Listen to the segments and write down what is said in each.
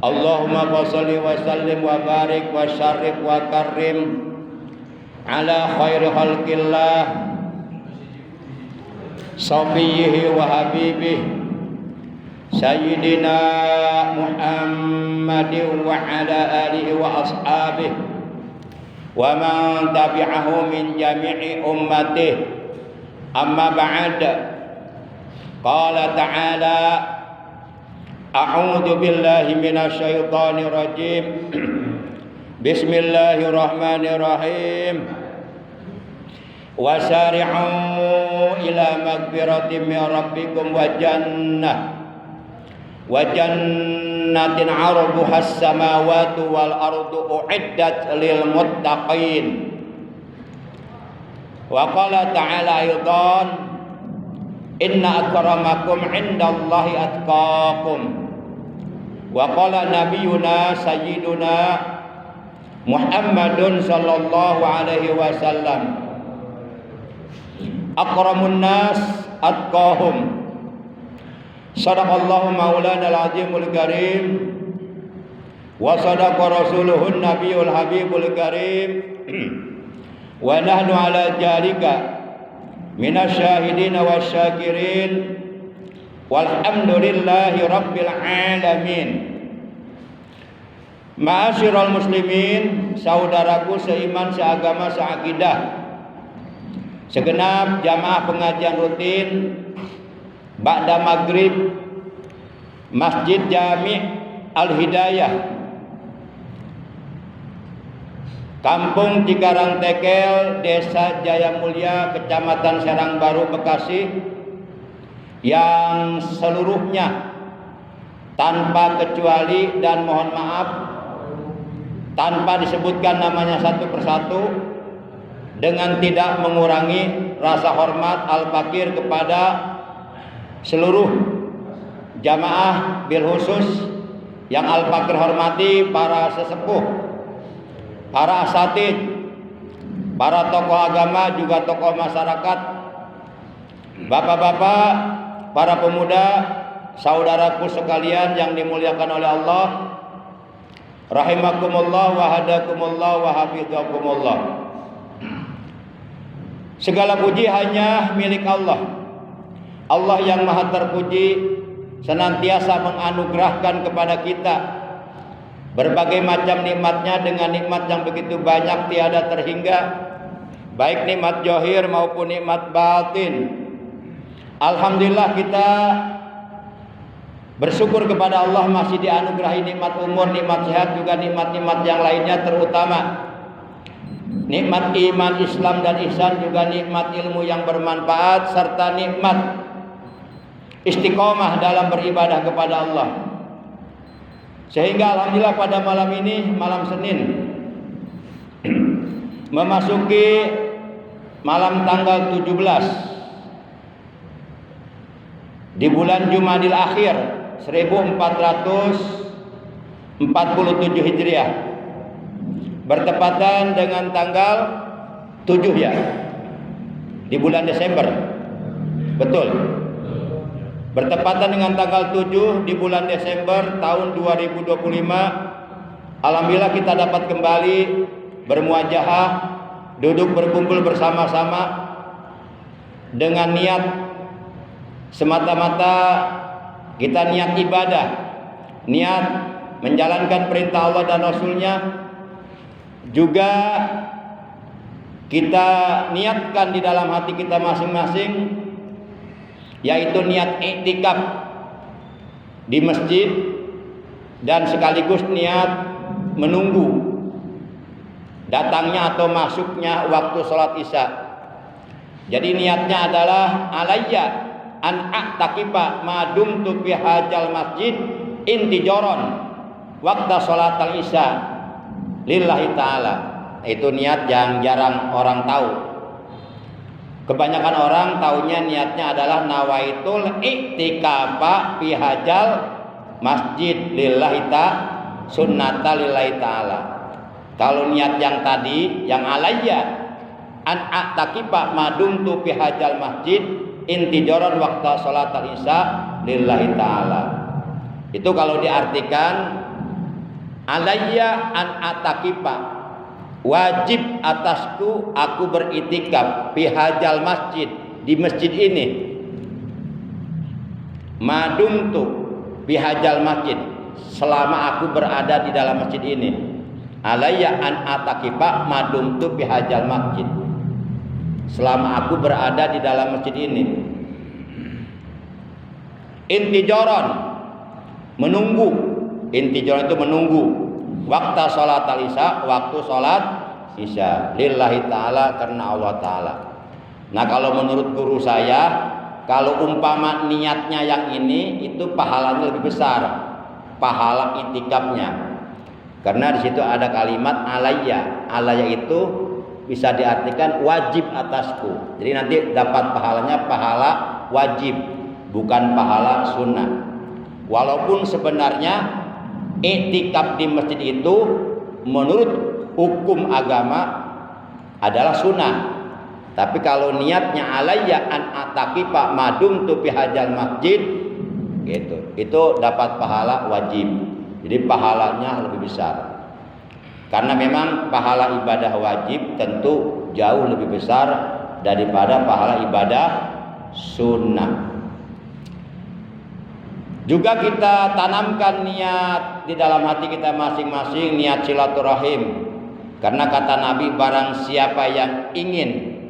Allahumma shalli wa sallim wa barik wa syarif wa karim ala khairi khalqillah safiyihi wa habibih sayyidina Muhammadin wa ala alihi wa ashabihi wa man tabi'ahu min jami'i ummatihi amma ba'd. Qala ta'ala a'udzu billahi minasy syaithanir rajim. Bismillahirrahmanirrahim. Wasari'u ila magfiratin min rabbikum wa jannatin 'arduha as-samawati wal ardu u'iddat lil muttaqin. Wa qala ta'ala aidan inna akramakum 'indallahi atqakum. Wa qala nabiyuna sayyiduna Muhammadun sallallahu alaihi wasallam akramun nas atqahum. Sadaqallahu maulana al-azimul karim wa sadaqa rasuluhun nabiyul habibul karim wa nahnu ala jalika minasyahidina wasyakirin walhamdulillahi rabbil alamin. Ma'asyiral muslimin, saudaraku seiman, seagama, seakidah, segenap jamaah pengajian rutin ba'da maghrib Masjid Jami' Al-Hidayah, Kampung Cikarang Tekel, Desa Jaya Mulia, Kecamatan Serang Baru, Bekasi, yang seluruhnya tanpa kecuali dan mohon maaf tanpa disebutkan namanya satu persatu, dengan tidak mengurangi rasa hormat al-fakir kepada seluruh jamaah, bil khusus yang al-fakir hormati para sesepuh, para asatid, para tokoh agama, juga tokoh masyarakat, bapak-bapak, para pemuda, saudaraku sekalian yang dimuliakan oleh Allah, rahimakumullah wa hadakumullah wa hafizakumullah. Segala puji hanya milik Allah. Allah yang maha terpuji senantiasa menganugerahkan kepada kita berbagai macam nikmatnya dengan nikmat yang begitu banyak tiada terhingga, baik nikmat zahir maupun nikmat batin. Alhamdulillah kita bersyukur kepada Allah masih dianugerahi nikmat umur, nikmat sehat, juga nikmat-nikmat yang lainnya, terutama nikmat iman, Islam dan ihsan, juga nikmat ilmu yang bermanfaat, serta nikmat istiqomah dalam beribadah kepada Allah. Sehingga alhamdulillah pada malam ini, malam Senin, memasuki malam tanggal 17 di bulan Jumadil Akhir 1447 Hijriah, bertepatan dengan tanggal 7 ya, di bulan Desember. Betul. Bertepatan dengan tanggal 7 di bulan Desember tahun 2025. Alhamdulillah kita dapat kembali bermuajahah, duduk berkumpul bersama-sama dengan niat semata-mata kita niat ibadah, niat menjalankan perintah Allah dan Rasulnya. Juga kita niatkan di dalam hati kita masing-masing, yaitu niat iktikaf di masjid dan sekaligus niat menunggu datangnya atau masuknya waktu sholat isya. Jadi niatnya adalah alayya an a'taqifa ma dumtu fi hajal masjid intijaron waqta sholatal isya lillahi ta'ala. Itu niat yang jarang orang tahu. Kebanyakan orang taunya niatnya adalah nawaitul i'tikafa fi hajal masjid lillahi ta'ala, sunnata lillahi ta'ala. Kalau niat yang tadi, yang alayya an a'taqifa madumtu fi hajal masjid intijaran waqta sholatal isya lillahi ta'ala, itu kalau diartikan Alayya an atakifa, wajib atasku aku beritikaf fi hadzal masjid, di masjid ini. Madumtu fi hadzal masjid, selama aku berada di dalam masjid ini. Alayya an atakifa madumtu fi hadzal masjid, selama aku berada di dalam masjid ini. Intijoron, menunggu. Intijoron itu menunggu. Waktu sholat isya, waktu sholat isya, lillahi ta'ala, karena Allah ta'ala. Nah, kalau menurut guru saya, kalau umpama niatnya yang ini, itu pahalanya lebih besar, pahala itikafnya. Karena di situ ada kalimat alayya. Alayya itu bisa diartikan wajib atasku. Jadi nanti dapat pahalanya pahala wajib, bukan pahala sunnah. Walaupun sebenarnya iktikaf di masjid itu menurut hukum agama adalah sunnah. Tapi kalau niatnya alayya an atakifa madumtu fi hadzal masjid, gitu, itu dapat pahala wajib. Jadi pahalanya lebih besar. Karena memang pahala ibadah wajib tentu jauh lebih besar daripada pahala ibadah sunnah. Juga kita tanamkan niat di dalam hati kita masing-masing, niat silaturahim. Karena kata Nabi, barang siapa yang ingin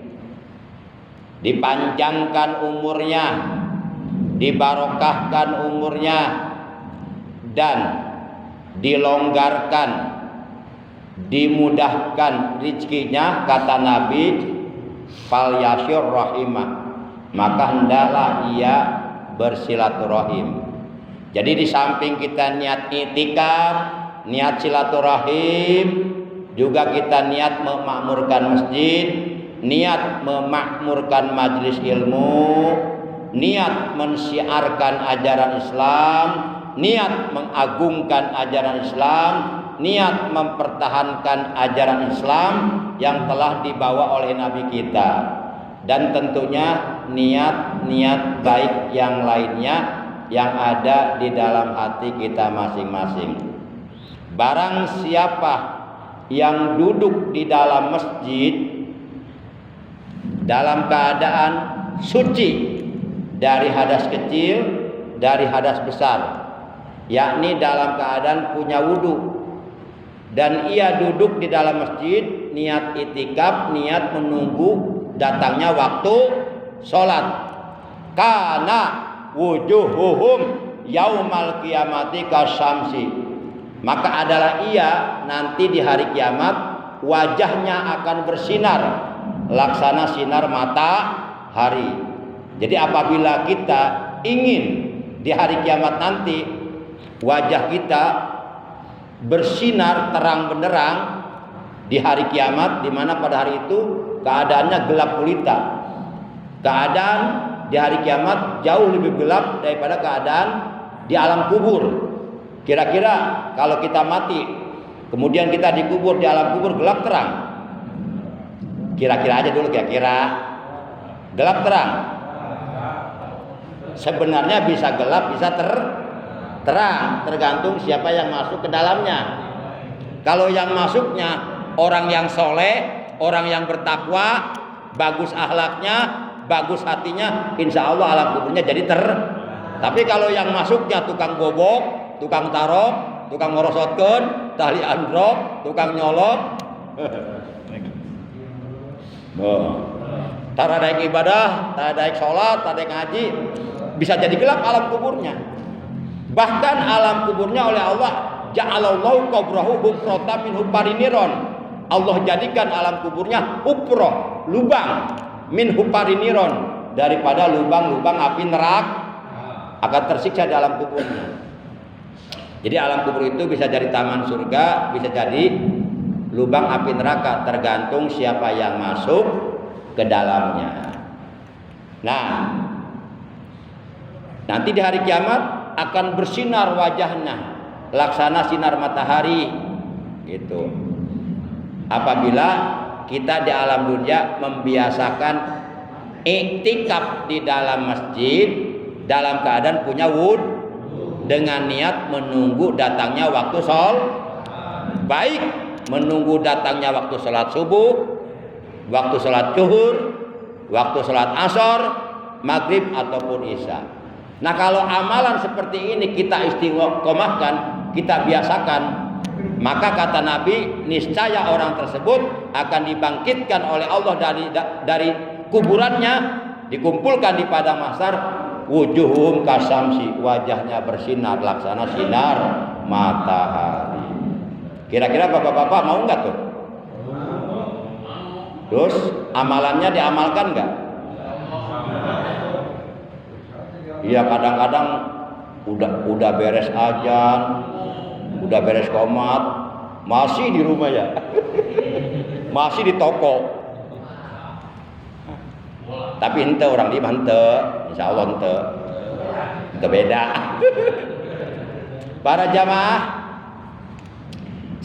dipanjangkan umurnya, dibarokahkan umurnya, dan dilonggarkan, dimudahkan rezekinya, kata Nabi, fal yasyur rahimah, maka hendaklah ia bersilaturahim. Jadi di samping kita niat itikaf, niat silaturahim, juga kita niat memakmurkan masjid, niat memakmurkan majelis ilmu, niat mensiarkan ajaran Islam, niat mengagungkan ajaran Islam, niat mempertahankan ajaran Islam yang telah dibawa oleh Nabi kita, dan tentunya niat-niat baik yang lainnya yang ada di dalam hati kita masing-masing. Barang siapa yang duduk di dalam masjid dalam keadaan suci dari hadas kecil, dari hadas besar, yakni dalam keadaan punya wudu, dan ia duduk di dalam masjid niat itikaf, niat menunggu datangnya waktu sholat, karena wujuhuhum yaumal qiyamati kasyamsi, maka adalah ia nanti di hari kiamat wajahnya akan bersinar laksana sinar matahari. Jadi apabila kita ingin di hari kiamat nanti wajah kita bersinar terang benderang di hari kiamat, di mana pada hari itu keadaannya gelap gulita, keadaan di hari kiamat jauh lebih gelap daripada keadaan di alam kubur. Kira-kira kalau kita mati, kemudian kita dikubur di alam kubur, gelap terang? Kira-kira aja dulu, kira-kira gelap terang? Sebenarnya bisa gelap, bisa terang, tergantung siapa yang masuk ke dalamnya. Kalau yang masuknya orang yang soleh, orang yang bertakwa, bagus akhlaknya, bagus hatinya, insya Allah alam kuburnya jadi Tapi kalau yang masuknya tukang gobok, tukang tarok, tukang ngorosotkeun, tali androk, tukang nyolok, tara daek ibadah, tara daek sholat, tara daek ngaji, bisa jadi gelap alam kuburnya. Bahkan alam kuburnya oleh Allah, ja'alallahu qabrahu hupratan min hupariniron. Allah jadikan alam kuburnya huproh, lubang, min hupariniron, daripada lubang-lubang api neraka, akan tersiksa dalam kuburnya. Jadi alam kubur itu bisa jadi taman surga, bisa jadi lubang api neraka, tergantung siapa yang masuk ke dalamnya. Nah, nanti di hari kiamat akan bersinar wajahnya laksana sinar matahari, gitu. Apabila kita di alam dunia membiasakan iktikaf di dalam masjid dalam keadaan punya wud, dengan niat menunggu datangnya waktu baik menunggu datangnya waktu sholat subuh, waktu sholat zuhur, waktu sholat asar, maghrib ataupun isya. Nah, kalau amalan seperti ini kita istiqomahkan, kita biasakan, maka kata Nabi, niscaya orang tersebut akan dibangkitkan oleh Allah dari kuburannya, dikumpulkan di padang mahsyar, wujuhum kasamsi, wajahnya bersinar laksana sinar matahari. Kira-kira bapak-bapak mau nggak tuh? Terus amalannya diamalkan nggak? Iya, kadang-kadang udah beres ajan, udah beres komat, masih di rumah ya, masih di toko. Tapi ente orang di ente, insya Allah ente beda. Para jamaah,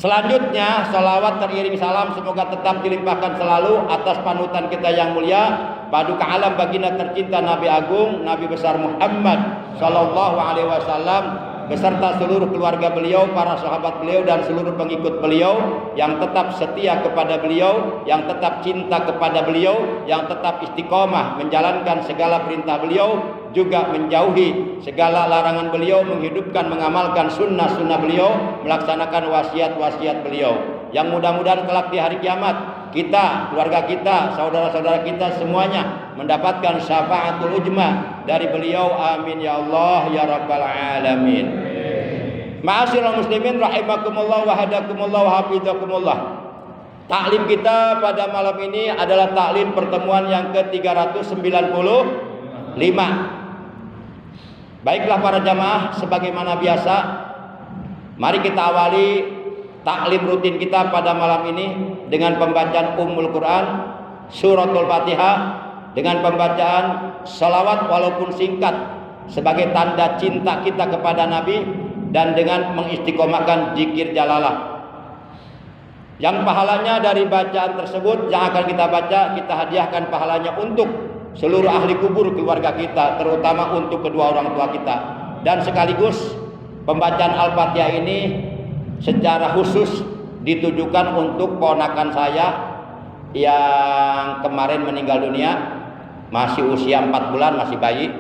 selanjutnya salawat teriring salam semoga tetap dilimpahkan selalu atas panutan kita yang mulia, paduka alam baginda tercinta Nabi Agung, Nabi besar Muhammad sallallahu alaihi wasallam beserta seluruh keluarga beliau, para sahabat beliau dan seluruh pengikut beliau yang tetap setia kepada beliau, yang tetap cinta kepada beliau, yang tetap istiqomah menjalankan segala perintah beliau, juga menjauhi segala larangan beliau, menghidupkan mengamalkan sunnah-sunnah beliau, melaksanakan wasiat-wasiat beliau. Yang mudah-mudahan kelak di hari kiamat kita, keluarga kita, saudara-saudara kita semuanya mendapatkan syafaatul ujma dari beliau. Amin ya Allah ya rabbal alamin. Ma'asyiral muslimin rahimakumullah wa hadakumullah wa hafizakumullah. Taklim kita pada malam ini adalah taklim pertemuan yang ke-395. Baiklah para jamaah, sebagaimana biasa, mari kita awali taklim rutin kita pada malam ini dengan pembacaan Ummul Quran, Suratul Fatihah, dengan pembacaan salawat walaupun singkat sebagai tanda cinta kita kepada Nabi, dan dengan mengistiqomahkan zikir jalalah. Yang pahalanya dari bacaan tersebut yang akan kita baca, kita hadiahkan pahalanya untuk seluruh ahli kubur keluarga kita, terutama untuk kedua orang tua kita. Dan sekaligus pembacaan Al-Fatihah ini secara khusus ditujukan untuk ponakan saya yang kemarin meninggal dunia, masih usia 4 bulan, masih bayi,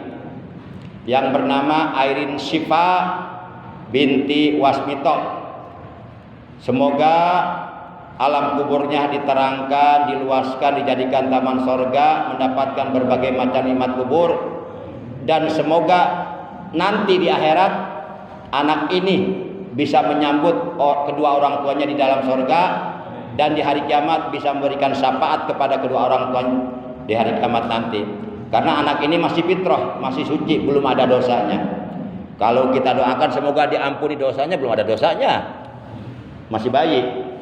yang bernama Airin Syifa binti Wasmito. Semoga alam kuburnya diterangkan, diluaskan, dijadikan taman sorga, mendapatkan berbagai macam nikmat kubur, dan semoga nanti di akhirat anak ini bisa menyambut kedua orang tuanya di dalam sorga, dan di hari kiamat bisa memberikan syafaat kepada kedua orang tuanya di hari kiamat nanti. Karena anak ini masih fitrah, masih suci, belum ada dosanya. Kalau kita doakan semoga diampuni dosanya, belum ada dosanya, masih bayi.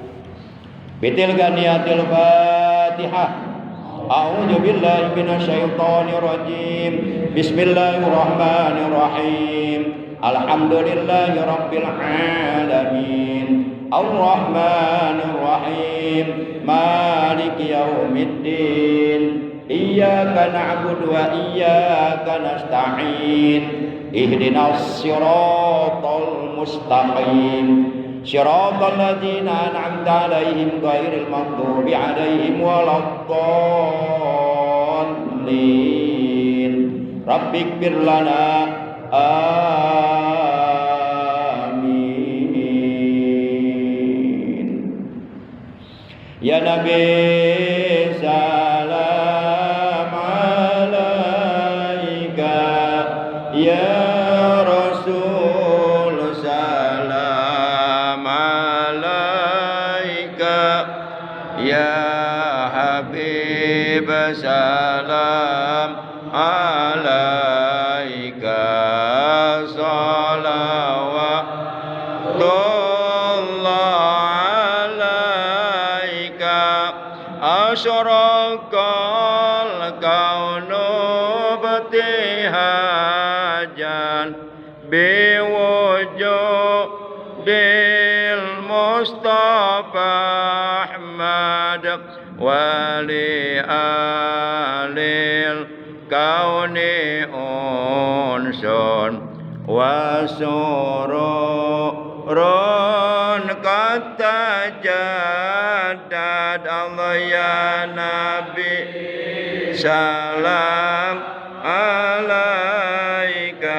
Bitil ganiyatil Fatihah. A'udzu billahi minasyaitonir rajim. Bismillahirrahmanirrahim. Alhamdulillahi rabbil alamin. Ar-Rahmanir Rahim. Maliki yaumiddin. Iyyaka na'budu wa iyyaka nasta'in. Ihdinas siratal mustaqim. Shiratal ladzina an'amta 'alaihim ghairil maghdubi 'alaihim waladdallin. Rabbighfir lana. Amin. Ya Nabi salam alaika, ya Rasul salam alaika, ya Habib salam alaika. Asyraqal kaunu batihajan biwujudil Mustafa Ahmad wali alil kauni unsun wa sururun tajaddad Allah ya Nabi salam alaika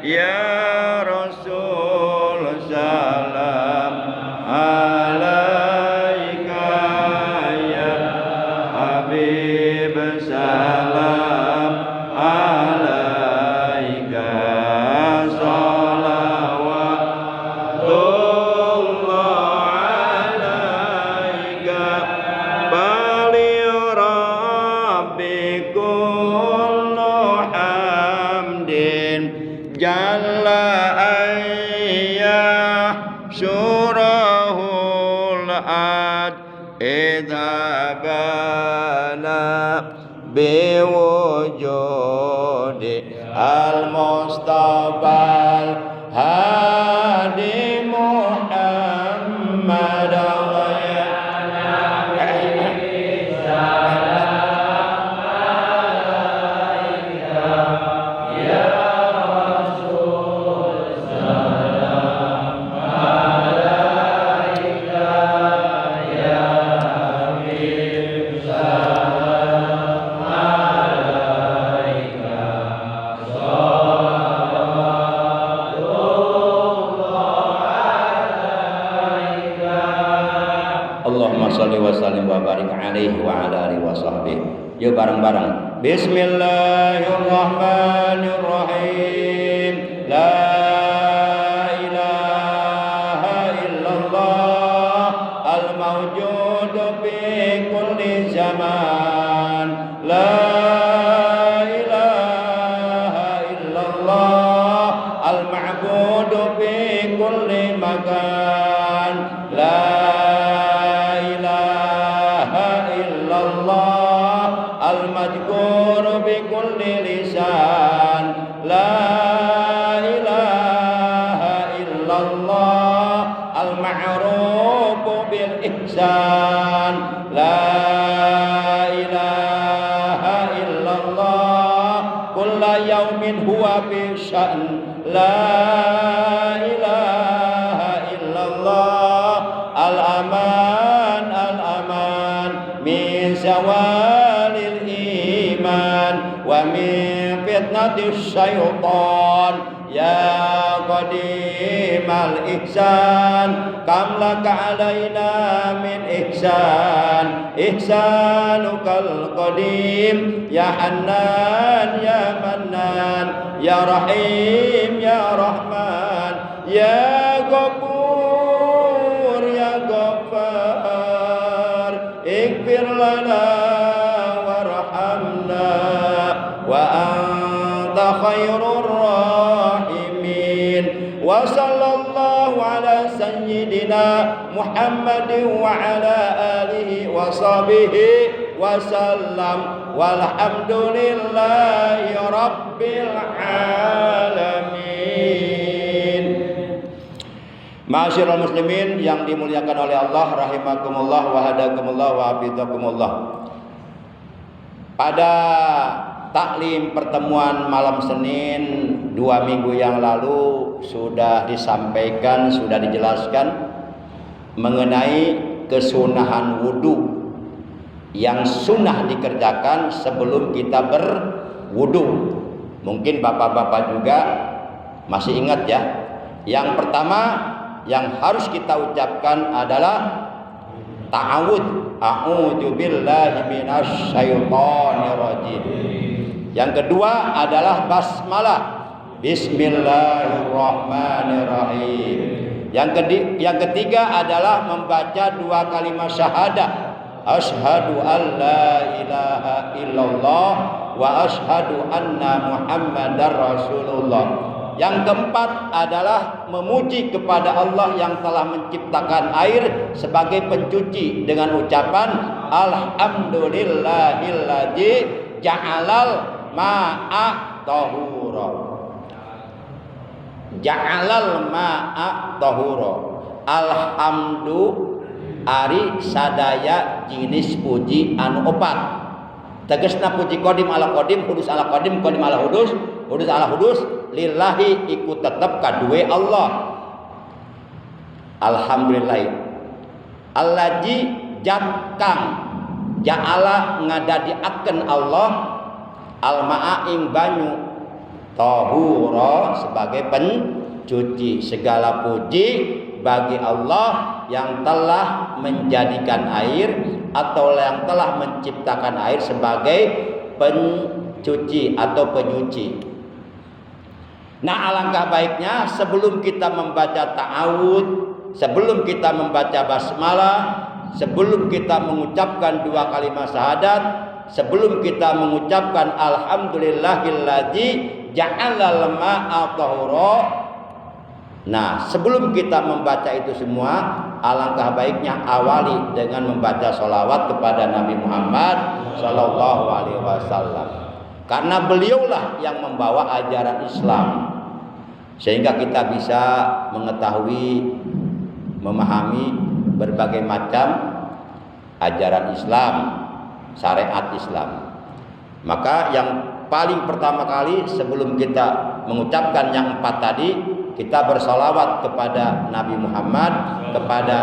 ya Rasul salam alaika ya Habib salam alaika salawatullah alaika bali rabbi kullu hamdin jalla ayyah surahul ad idza bana biwujudi al-Mustafa hadi Muhammad Allahumma sholli wa sallim wa barik alaihi wa ala alihi wa sahbihi. Yuk bareng-bareng. Bismillahirrahmanirrahim. La ilaha illallah al-mawjud fi kulli zaman. La ilaha illallah al-ma'bud fi kulli makan. La al-madhkur bi kulli lisan. La ilaha illallah al-ma'ruf bil ihsan. La ilaha illallah kulla yaumin huwa fi sya'n. La ilaha illallah al-aman al-aman min zawalil iman wa min fitnatis syaitan. Ya qadimal ihsan kam laka alaina min ihsan ihsanukal qadim ya hannan ya mannan ya rahim ya rahman ya ghafur ya ghaffar ighfir lana warhamna wa anta khairur rahimin. Wa sallallahu ala sayyidina Muhammadin wa ala alihi wa sahbihi wa sallam walhamdulillahi rabbil alamin. Ma'asyiral muslimin yang dimuliakan oleh Allah rahimakumullah wa hadakumullah wa hafizakumullah. Pada taklim pertemuan malam Senin 2 minggu yang lalu sudah disampaikan, sudah dijelaskan mengenai kesunahan wudhu yang sunnah dikerjakan sebelum kita berwudhu. Mungkin bapak-bapak juga masih ingat ya. Yang pertama yang harus kita ucapkan adalah ta'awudz, a'udzu billahi minasy syaithanir rajim. Yang kedua adalah basmalah, bismillahirrahmanirrahim. Yang ketiga adalah membaca 2 kalimat syahadah, asyhadu an la ilaha illallah wa asyhadu anna muhammadar rasulullah. Yang keempat adalah memuji kepada Allah yang telah menciptakan air sebagai pencuci dengan ucapan alhamdulillahilladzi ja'alal ma'a tahura. Ja'alal ma'a tahura. Alhamdu ari sadaya jenis puji anu opat. Tegasna puji qadim ala qadim, hudus ala qadim, qadim ala hudus, hudus ala hudus lillahi iku tetep kadue Allah. Alhamdulillah allazi jatang ja'ala ngadadiakeun Allah al-ma'a ing banyu tahura sebagai pencuci. Segala puji bagi Allah yang telah menjadikan air atau yang telah menciptakan air sebagai pencuci atau penyuci. Nah, alangkah baiknya sebelum kita membaca ta'awud, sebelum kita membaca basmalah, sebelum kita mengucapkan 2 kalimat syahadat, sebelum kita mengucapkan alhamdulillahilladzi ja'alal ma'a tahura. Nah, sebelum kita membaca itu semua, alangkah baiknya awali dengan membaca sholawat kepada Nabi Muhammad sallallahu alaihi wasallam. Karena beliaulah yang membawa ajaran Islam, sehingga kita bisa mengetahui, memahami berbagai macam ajaran Islam, syariat Islam. Maka yang paling pertama kali sebelum kita mengucapkan yang 4 tadi, kita bersolawat kepada Nabi Muhammad, kepada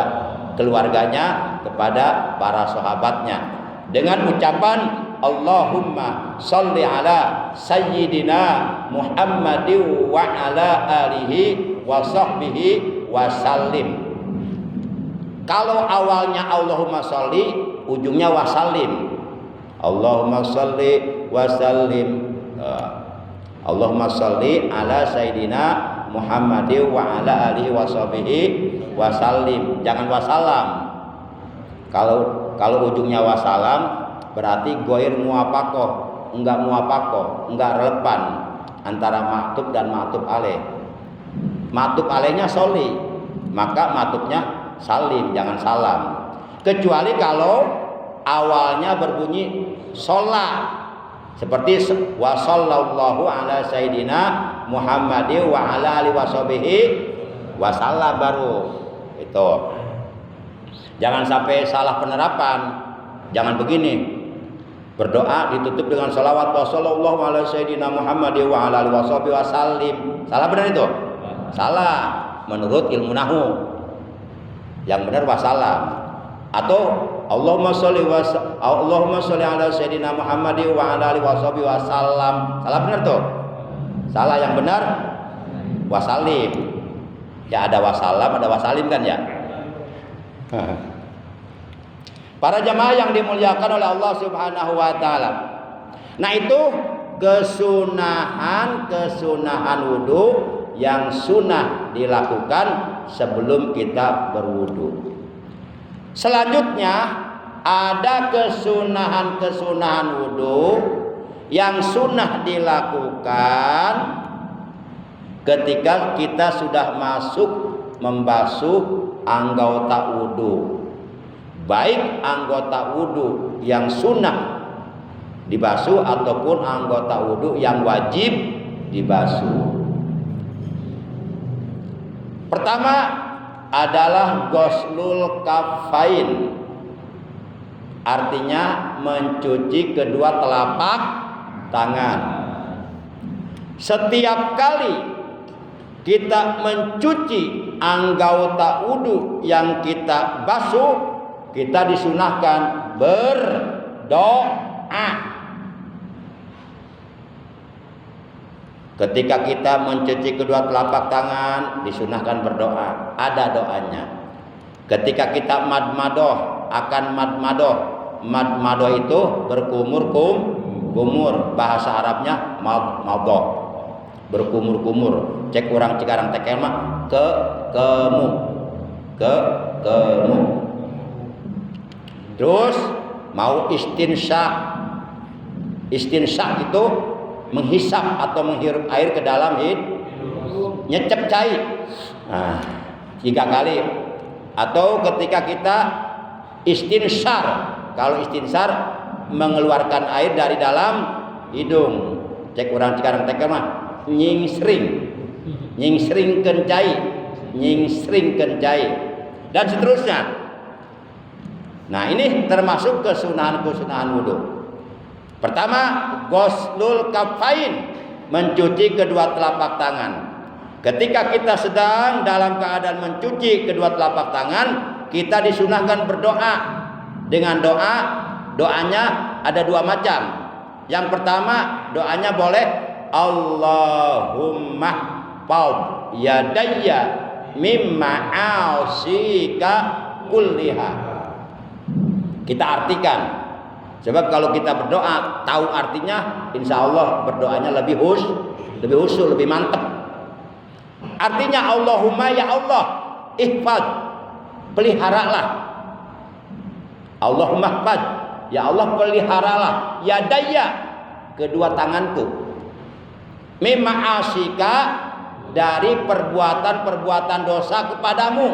keluarganya, kepada para sahabatnya dengan ucapan Allahumma sholli ala sayyidina Muhammadin wa ala alihi wa sahbihi wa sallim. Kalau awalnya Allahumma sholli, ujungnya wasallim. Allahumma sholli wa sallim. Allahumma sholli ala sayyidina Muhammadin wa ala alihi wa sahbihi wa sallim. Jangan wasalam. Kalau ujungnya wasalam berarti goir muapakoh, enggak muapakoh, enggak relevan antara maktub dan maktub alaih. Maktub alaihnya sholli, maka maktubnya salim, jangan salam. Kecuali kalau awalnya berbunyi sholat, seperti wa sallallahu ala sayyidina Muhammadin wa ala alihi washabihi wa sallam, baru itu. Jangan sampai salah penerapan. Jangan begini, berdoa ditutup dengan salawat wa sallallahu ala sayyidina Muhammadin wa ala alihi washabihi wa sallim. Salah benar itu? Salah menurut ilmu nahwu. Yang benar wasallam. Atau Allahumma sholli ala sayyidina Muhammadin wa ala alihi washabihi wasallam. Salah benar tuh? Salah, yang benar wasallim. Ya, ada wasallam, ada wasallim kan ya? Para jamaah yang dimuliakan oleh Allah Subhanahu wa taala. Nah, itu kesunahan wudu yang sunnah dilakukan sebelum kita berwudu. Selanjutnya ada kesunahan wudu yang sunnah dilakukan ketika kita sudah masuk membasuh anggota wudu. Baik anggota wudu yang sunnah dibasuh ataupun anggota wudu yang wajib dibasuh. Pertama adalah ghuslul kaffain, artinya mencuci kedua telapak tangan. Setiap kali kita mencuci anggota wudu yang kita basuh, kita disunahkan berdoa. Ketika kita mencuci kedua telapak tangan, disunahkan berdoa. Ada doanya. Ketika kita madmadoh, akan madmadoh. Madmadoh itu berkumur-kumur. Bahasa Arabnya madmadoh, berkumur-kumur. Cek orang Cikarang tekel mah kemu. Terus mau istinsyak. Istinsyak itu menghisap atau menghirup air ke dalam hidung, nyecep cai. Nah, 3 kali. Atau ketika kita istinsar. Kalau istinsar mengeluarkan air dari dalam hidung. Cek orang Cikarang tekel mah nyingsring kencai, nyingsring kencai, dan seterusnya. Nah, ini termasuk kesunahan wudu. Pertama, ghuslul kaffain, mencuci kedua telapak tangan. Ketika kita sedang dalam keadaan mencuci kedua telapak tangan, kita disunahkan berdoa dengan doanya ada dua macam. Yang pertama doanya boleh Allahumma paub yadayya mimma ausika kulliha. Kita artikan. Sebab kalau kita berdoa tahu artinya, insya Allah berdoanya lebih khusyuk, lebih mantap. Artinya Allahumma ya Allah, ihfad, peliharalah. Allahumma ihfad, ya Allah peliharalah yadaya, kedua tanganku. Mimma asika, dari perbuatan-perbuatan dosa kepadamu,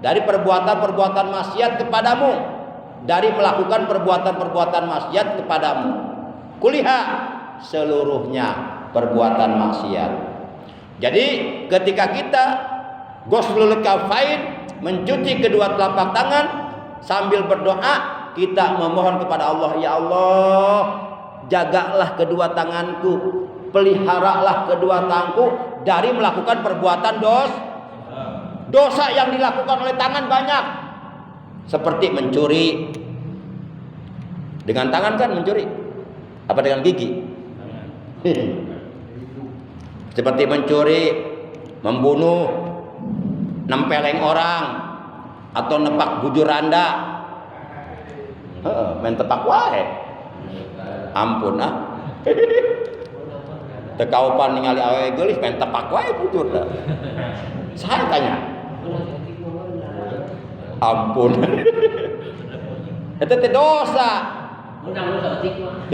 dari perbuatan-perbuatan maksiat kepadamu, dari melakukan perbuatan-perbuatan maksiat kepadamu. Kuliha, seluruhnya perbuatan maksiat. Jadi ketika kita ghuslul kafain, mencuci kedua telapak tangan sambil berdoa, kita memohon kepada Allah, ya Allah, jagalah kedua tanganku, peliharalah kedua tanganku dari melakukan perbuatan dosa yang dilakukan oleh tangan banyak. Seperti mencuri. Dengan tangan kan mencuri? Apa dengan gigi? Seperti mencuri, membunuh, nempeleng orang, atau nepak bujur randa. Main tepak wae. Ampun ah. Tekaupan ningali awewe geulis main tepak wae bujur dah. Saya tanya. Ampun. Eta teh dosa. Menang saeutik mah.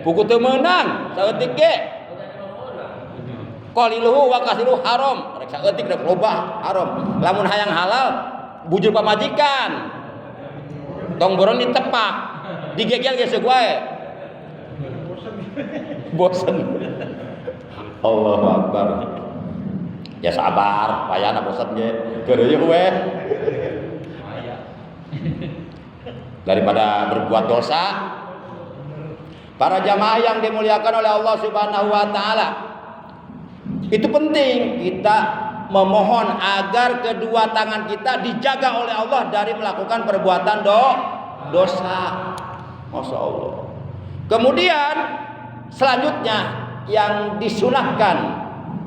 Buku teu meunang, saeutik ge. Qaliluhu wa kasiruhu haram. Rek saeutik rek loba haram. Lamun hayang halal bujur pamajikan. Tong boron ditepak, digegel ge seug wae. Bosen. Allahu Akbar. Ya sabar, payahna bosen ge. Keur we. Daripada berbuat dosa. Para jamaah yang dimuliakan oleh Allah Subhanahu wa taala, itu penting kita memohon agar kedua tangan kita dijaga oleh Allah dari melakukan perbuatan dosa. Masya Allah. Kemudian selanjutnya yang disunahkan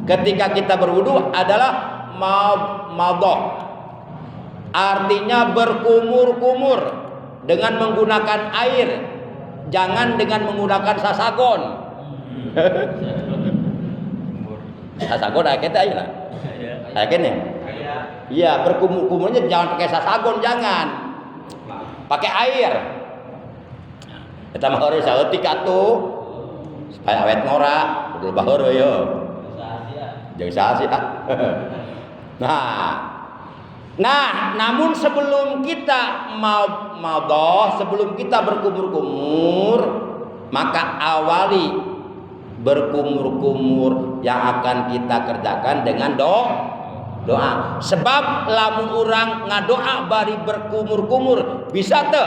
ketika kita berwudu adalah madhah. Artinya berkumur-kumur dengan menggunakan air, jangan dengan menggunakan sasagon. Sasagon akeh teh ayeuna. Akeh nih. Iya, berkumur-kumurnya jangan pakai sasagon, jangan. Pakai air. Eta mah heureuy saeutik atuh. Supaya awet ngora, kudu baheureuy yo. Jeung saha. Nah, namun sebelum kita madhah, sebelum kita berkumur-kumur, maka awali berkumur-kumur yang akan kita kerjakan dengan doa. Sebab lamun urang ngadoa bari berkumur-kumur, bisa teu?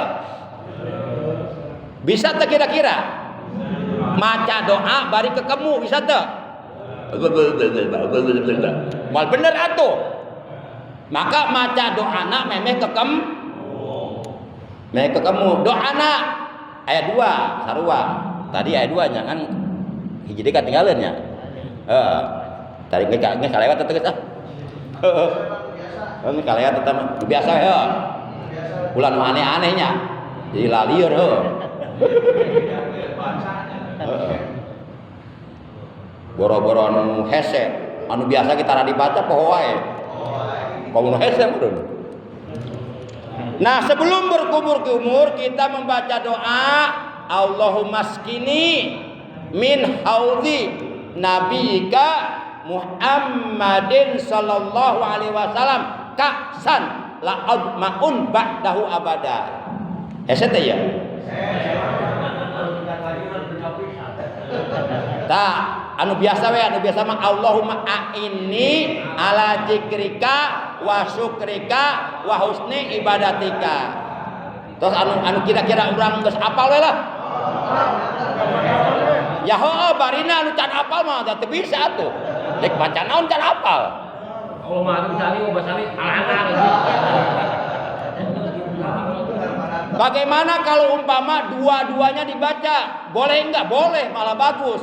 Bisa teu kira-kira? Maca doa bari kekemu, bisa teu? Mal bener atuh. Maka maca doana memeh kekemu. Doana ayat 2 sarua. Tadi ayat 2 nya kan hiji deui katinggaleun nya. Tadi geus kalewat teh geus ah. Heeh. Kalewat teh mah biasa ya. Ulan aneh-aneh nya. Jadi lalieur heuh. Boro-boro anu hese, anu biasa kita rada dibaca poho wae. Nah, sebelum berkumur-kumur kita membaca doa Allahumma skini min haudhi nabiyika Muhammadin sallallahu alaihi wasallam ka'san la adma'un ba'dahu abada. Hese teh ya. Tak, anu biasa mah Allahumma a'inni ala zikrika wa syukrika wa husni ibadatika. Terus anu kira-kira urang geus apal we lah. Ya heueuh barina anu can apal mah teu bisa atuh. Rek maca naon kan hafal. Allah mah misalnya bahasanya alang-alang. Bagaimana kalau umpama dua-duanya dibaca? Boleh enggak? Boleh, malah bagus.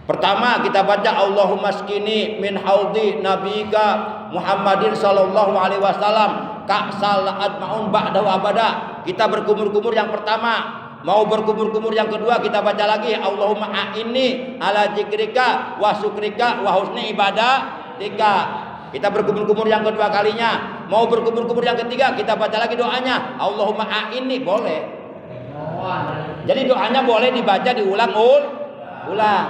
Pertama kita baca Allahumma skini min haudi nabika Muhammadin sallallahu alaihi wasallam ka'sal admaun ba'dahu abada. Kita berkumur-kumur yang pertama. Mau berkumur-kumur yang kedua kita baca lagi Allahumma a'inni ala zikrika wa syukrika wa husni ibadatika. Kita berkumur-kumur yang kedua kalinya. Mau berkumur-kumur yang ketiga kita baca lagi doanya Allahumma a'inni. Boleh. Jadi doanya boleh dibaca diulang-ulang.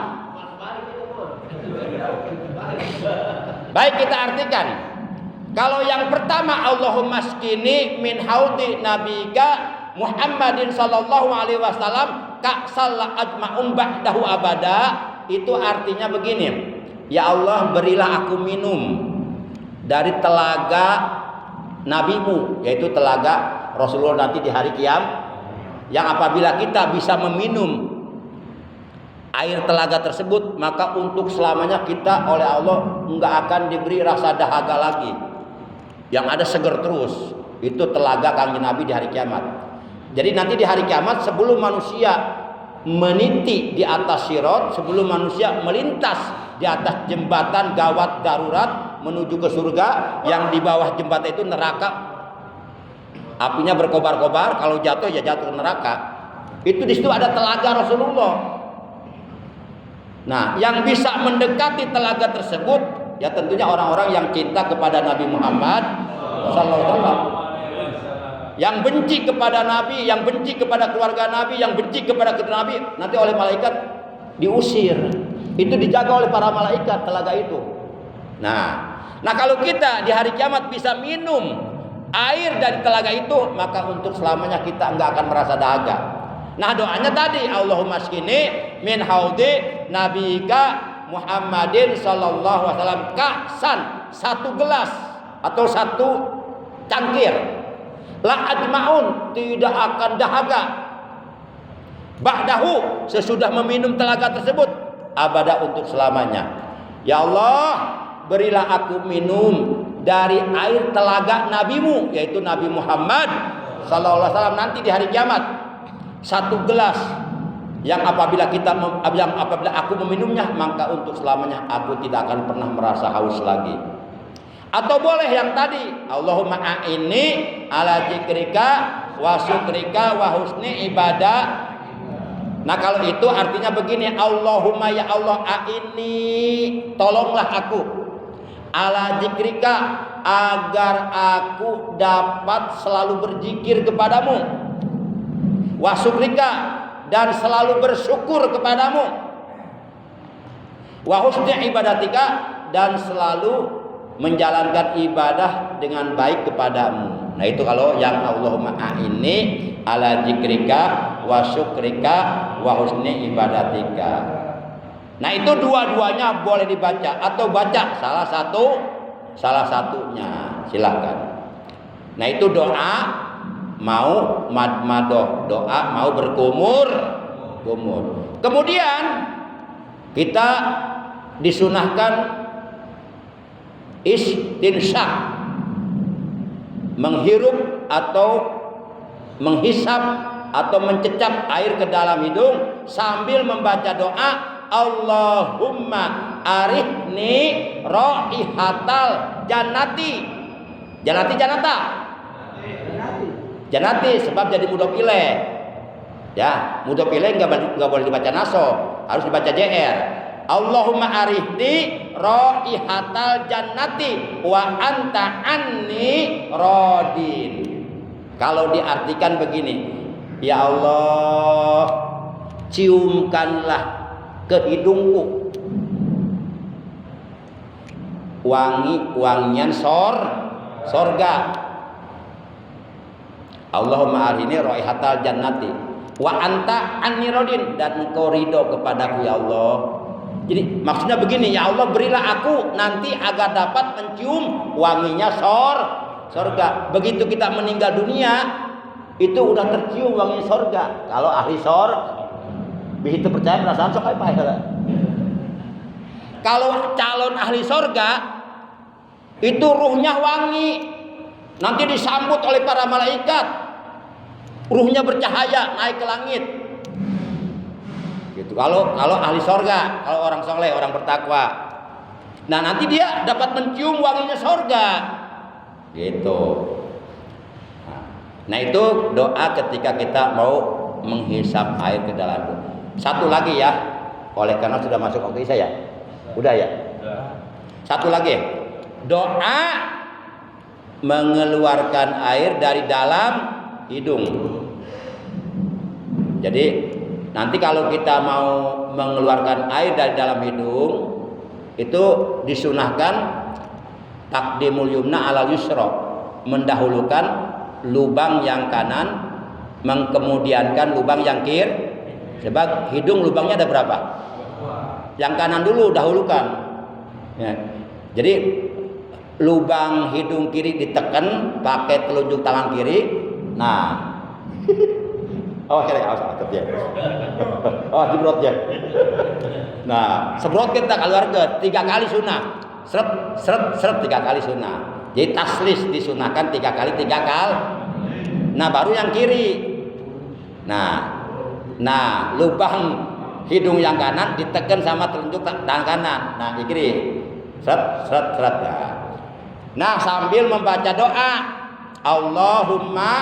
Baik, kita artikan. Kalau yang pertama Allahumma skini min haudi nabika Muhammadin sallallahu alaihi wasallam ka'sal ajma'un ba'dahu abada, itu artinya begini. Ya Allah, berilah aku minum dari telaga nabimu, yaitu telaga Rasulullah nanti di hari kiamat, yang apabila kita bisa meminum air telaga tersebut, maka untuk selamanya kita oleh Allah enggak akan diberi rasa dahaga lagi. Yang ada seger terus. Itu telaga kanjeng Nabi di hari kiamat. Jadi nanti di hari kiamat sebelum manusia meniti di atas sirat, sebelum manusia melintas di atas jembatan gawat darurat menuju ke surga, yang di bawah jembatan itu neraka. Apinya berkobar-kobar, kalau jatuh ya jatuh ke neraka. Itu di situ ada telaga Rasulullah. Nah, yang bisa mendekati telaga tersebut ya tentunya orang-orang yang cinta kepada Nabi Muhammad sallallahu alaihi wasallam. Yang benci kepada Nabi, yang benci kepada keluarga Nabi, yang benci kepada keturunan Nabi, nanti oleh malaikat diusir. Itu dijaga oleh para malaikat telaga itu. Nah kalau kita di hari kiamat bisa minum air dari telaga itu, maka untuk selamanya kita enggak akan merasa dahaga. Nah doanya tadi Allahumma skini min haudi nabika Muhammadin sallallahu alaihi wasallam ka'san, satu gelas atau satu cangkir, la ajmaun, tidak akan dahaga, ba'dahu, sesudah meminum telaga tersebut, abada, untuk selamanya. Ya Allah, berilah aku minum dari air telaga nabimu, yaitu Nabi Muhammad sallallahu alaihi wasallam nanti di hari kiamat. Satu gelas yang apabila aku meminumnya, maka untuk selamanya aku tidak akan pernah merasa haus lagi. Atau boleh yang tadi Allahumma a'inni ala zikrika wa syukrika wa husni ibadah. Nah kalau itu artinya begini, Allahumma ya Allah a'inni, tolonglah aku, ala zikrika, agar aku dapat selalu berzikir kepadamu, wa syukrika, dan selalu bersyukur kepadamu, wa husni ibadatika, dan selalu menjalankan ibadah dengan baik kepadamu. Nah itu kalau yang Allahumma a'inni ala zikrika wa syukrika wa husni ibadatika. Nah itu dua-duanya boleh dibaca atau baca salah satunya, silakan. Nah itu doa mau madmadoh, doa mau berkumur. Kemudian kita disunahkan istinsyak, menghirup atau menghisap atau mencecap air ke dalam hidung sambil membaca doa Allahumma arihni raihatal jannati. Janati sebab jadi mudhof ilaih. Ya, mudhof ilaih enggak boleh dibaca nasab, harus dibaca JR. Allahumma arihni raihatal jannati wa anta anni radin. Kalau diartikan begini, ya Allah, ciumkanlah ke hidungku wangian sorga. Allahumma arihni raihatal jannati wa anta anni radin, dan engkau ridho kepadaku ya Allah. Jadi maksudnya begini, ya Allah berilah aku nanti agar dapat mencium wanginya sorga. Begitu kita meninggal dunia itu udah tercium wangi sorga. Kalau ahli begitu percaya perasaan sok apa ya. Kalau calon ahli sorga itu ruhnya wangi, nanti disambut oleh para malaikat, ruhnya bercahaya naik ke langit. Gitu. Kalau ahli sorga, kalau orang soleh, orang bertakwa, nah nanti dia dapat mencium wanginya sorga. Gitu. Nah itu doa ketika kita mau menghisap air ke dalam tubuh. Satu lagi ya, oleh karena sudah masuk waktu isya ya. Udah ya? Satu lagi. Doa mengeluarkan air dari dalam hidung. Jadi nanti kalau kita mau mengeluarkan air dari dalam hidung, itu disunahkan takdimul yumna alal yusra, mendahulukan lubang yang kanan, mengkemudiankan lubang yang kiri. Sebab hidung lubangnya ada berapa? Yang kanan dulu dahulukan. Ya. Jadi lubang hidung kiri ditekan pakai telunjuk tangan kiri. Nah, awas ya. Oh, dibrot ya. Nah, sebrot kita keluar ke 3 kali sunnah. Seret 3 kali sunnah. Jadi taslis disunahkan 3 kali. Nah, baru yang kiri. Nah, lubang hidung yang kanan ditekan sama telunjuk tangan kanan. Nah, di kiri. Seret. Nah, sambil membaca doa, Allahumma,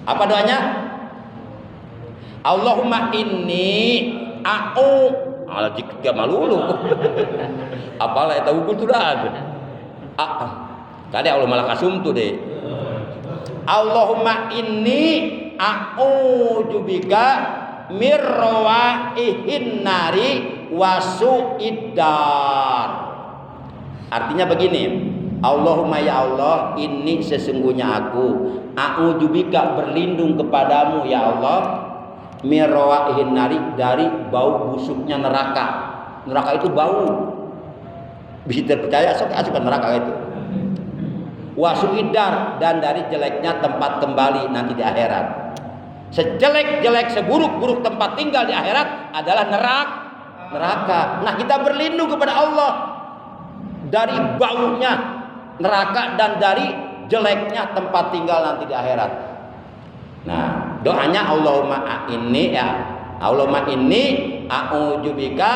apa doanya? Allahumma inni ala jika malulu. Apalah eta hukum tuh dah. Tadi Allah malah kasum tuh deh. Allahumma inni a'udzubika mirrawaihin nari wasu'idar. Artinya begini, Allahumma ya Allah, ini sesungguhnya aku a'udzubika berlindung kepadamu ya Allah, mirrawaihin nari, dari bau busuknya neraka. Neraka itu bau. Bisa terpercaya asukan neraka itu. Wasu'idar, dan dari jeleknya tempat kembali nanti di akhirat. Sejelek-jelek, seburuk-buruk tempat tinggal di akhirat adalah neraka. Nah, kita berlindung kepada Allah dari baunya neraka dan dari jeleknya tempat tinggal nanti di akhirat. Nah, doanya Allahumma inni a'udzubika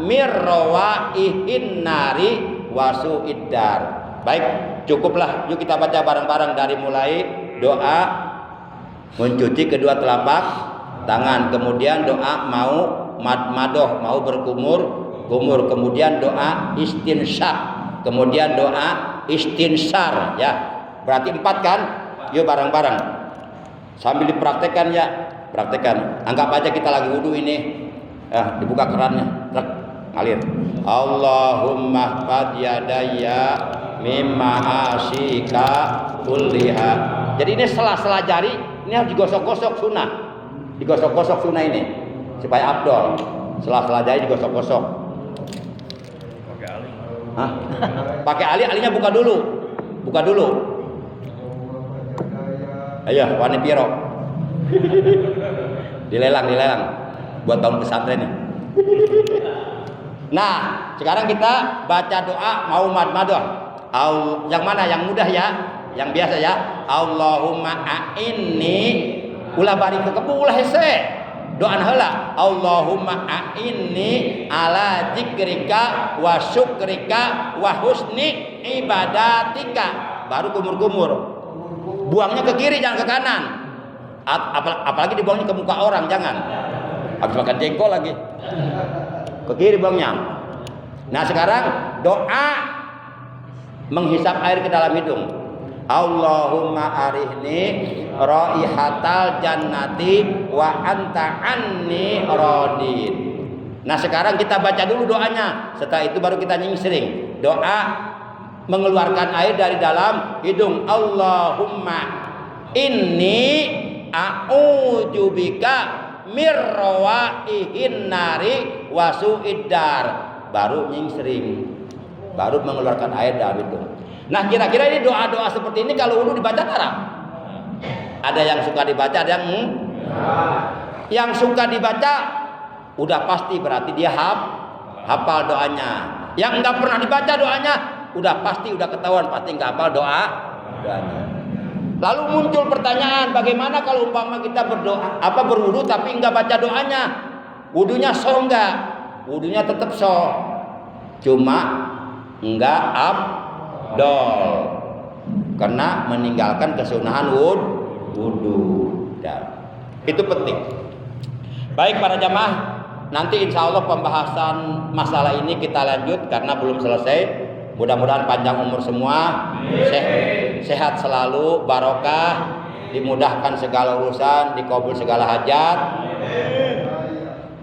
mirrawaihin nari wasu'idar. Baik, cukuplah. Yuk kita baca bareng-barang dari mulai doa mencuci kedua telapak tangan, kemudian doa mau madmadoh, mau berkumur, kemudian doa istinsyaq, kemudian doa istinsar, ya. Berarti 4 kan? Yuk bareng-bareng. Sambil dipraktekkan ya, praktekkan. Anggap aja kita lagi wudu ini. Dibuka kerannya, trek, ngalir. Allahumma fad yadayya mimma asika kulliha. Jadi ini sela-sela jari ini harus digosok-gosok sunnah. Digosok-gosok sunnah ini supaya abdol. Sela-sela jari digosok-gosok. Pakai ali. Pakai alinya buka dulu. Ayo, warna piro. Dilelang buat tahun pesantren nih. Nah, sekarang kita baca doa mau madmadah. Yang mana? Yang mudah ya, yang biasa ya. Allahumma a'inni, ulah bari ke kebu ulah hese. Doa heula. Allahumma a'inni ala zikrika wa syukrika wa husni ibadatika. Baru kumur-kumur. Buangnya ke kiri, jangan ke kanan. Apalagi dibuangnya ke muka orang, jangan. Habis makan jengkol lagi. Ke kiri buangnya. Nah, sekarang doa menghisap air ke dalam hidung. Allahumma arihni raihatal jannati wa anta anni radin. Nah, sekarang kita baca dulu doanya. Setelah itu baru kita nyingsring. Doa mengeluarkan air dari dalam hidung. Allahumma inni a'udzubika mirrawaihin nari wasu'idar. Baru nyingsring. Baru mengeluarkan air dari hidung. Nah, kira-kira ini doa-doa seperti ini kalau wudu dibaca haram? Ada yang suka dibaca, ada yang yang suka dibaca udah pasti berarti dia hafal doanya. Yang nggak pernah dibaca doanya, udah pasti udah ketahuan pasti nggak hafal doanya. Lalu muncul pertanyaan, bagaimana kalau umpama kita berwudu tapi nggak baca doanya? Wudunya sah nggak? Wudunya tetap sah, cuma nggak abdol karena meninggalkan kesunahan wudu. Itu penting. Baik para jamaah, nanti insya Allah pembahasan masalah ini kita lanjut karena belum selesai. Mudah-mudahan panjang umur semua, sehat selalu, barokah, dimudahkan segala urusan, dikabul segala hajat.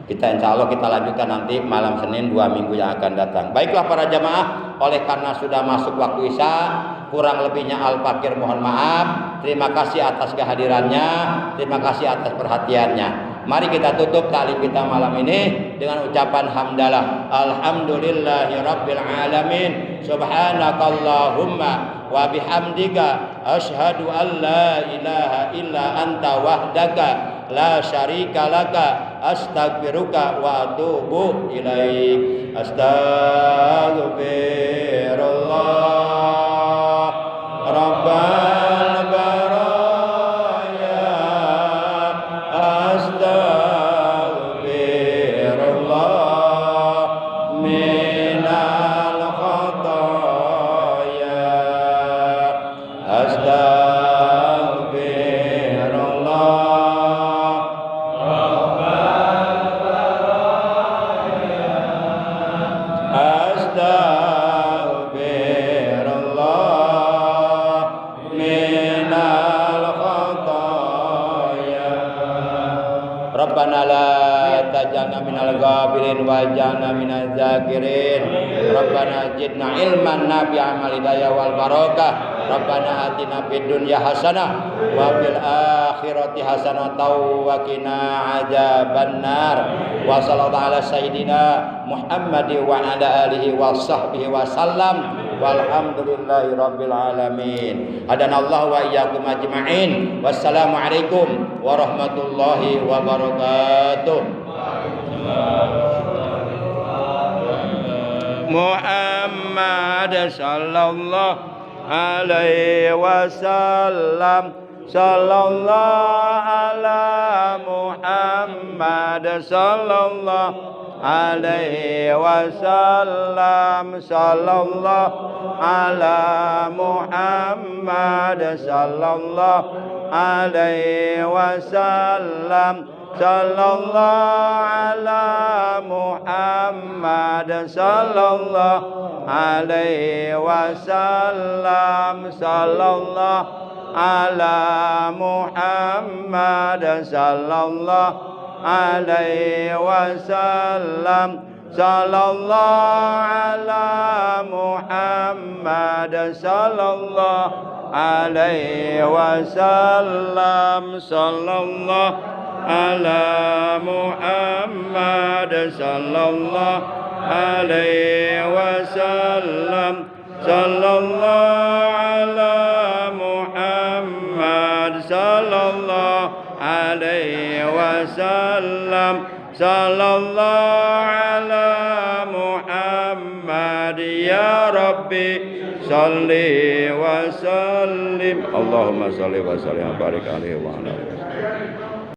Kita insya Allah kita lanjutkan nanti malam Senin 2 minggu yang akan datang. Baiklah para jamaah, oleh karena sudah masuk waktu isya, kurang lebihnya Al-Fakir mohon maaf. Terima kasih atas kehadirannya, terima kasih atas perhatiannya. Mari kita tutup taklim kita malam ini dengan ucapan hamdalah. Alhamdulillahirabbil alamin. Subhanakallahumma wa bihamdika asyhadu an la ilaha illa anta wahdaka la syarika laka astaghfiruka wa atubu ilaik. Astaghfirullah rabbal baraya astaghfirullah minal khataya astaghfirullah astaghfirullah minal khataya. Rabbana la tajalna minal ghafirin waj'alna minaz zakirin. Rabbana zidna ilman nafi'an wal hidayah wal barakah. Rabbana atina fid dunya hasanah wa fil akhirati hasanah wa qina adzabannar. Wa sallallahu ala sayyidina Muhammad wa ala alihi wa sahbihi wa sallam. Walhamdulillahi rabbil alamin. Hadanallahu wa iyyakum ajma'in. Wassalamualaikum warahmatullahi wabarakatuh. Muhammad sallallahu alaihi wasallam. Sallallahu ala Muhammad sallallahu alaihi wasallam. Sallallahu ala Muhammad sallallahu alaihi wasallam. Sallallahu ala Muhammad sallallahu alaihi wasallam. Sallallahu ala Muhammad sallallahu alaihi wasallam. Sallallahu ala Muhammad sallallahu alaihi wasallam. Sallallahu ala Muhammad sallallahu alaihi wasallam. Sallallahu ala Muhammad sallallahu alaihi wasallam. Sallallahu ala Muhammad ya Rabbi salli wa sallim. Allahumma salli wa sallim wa barik alaihi wa ala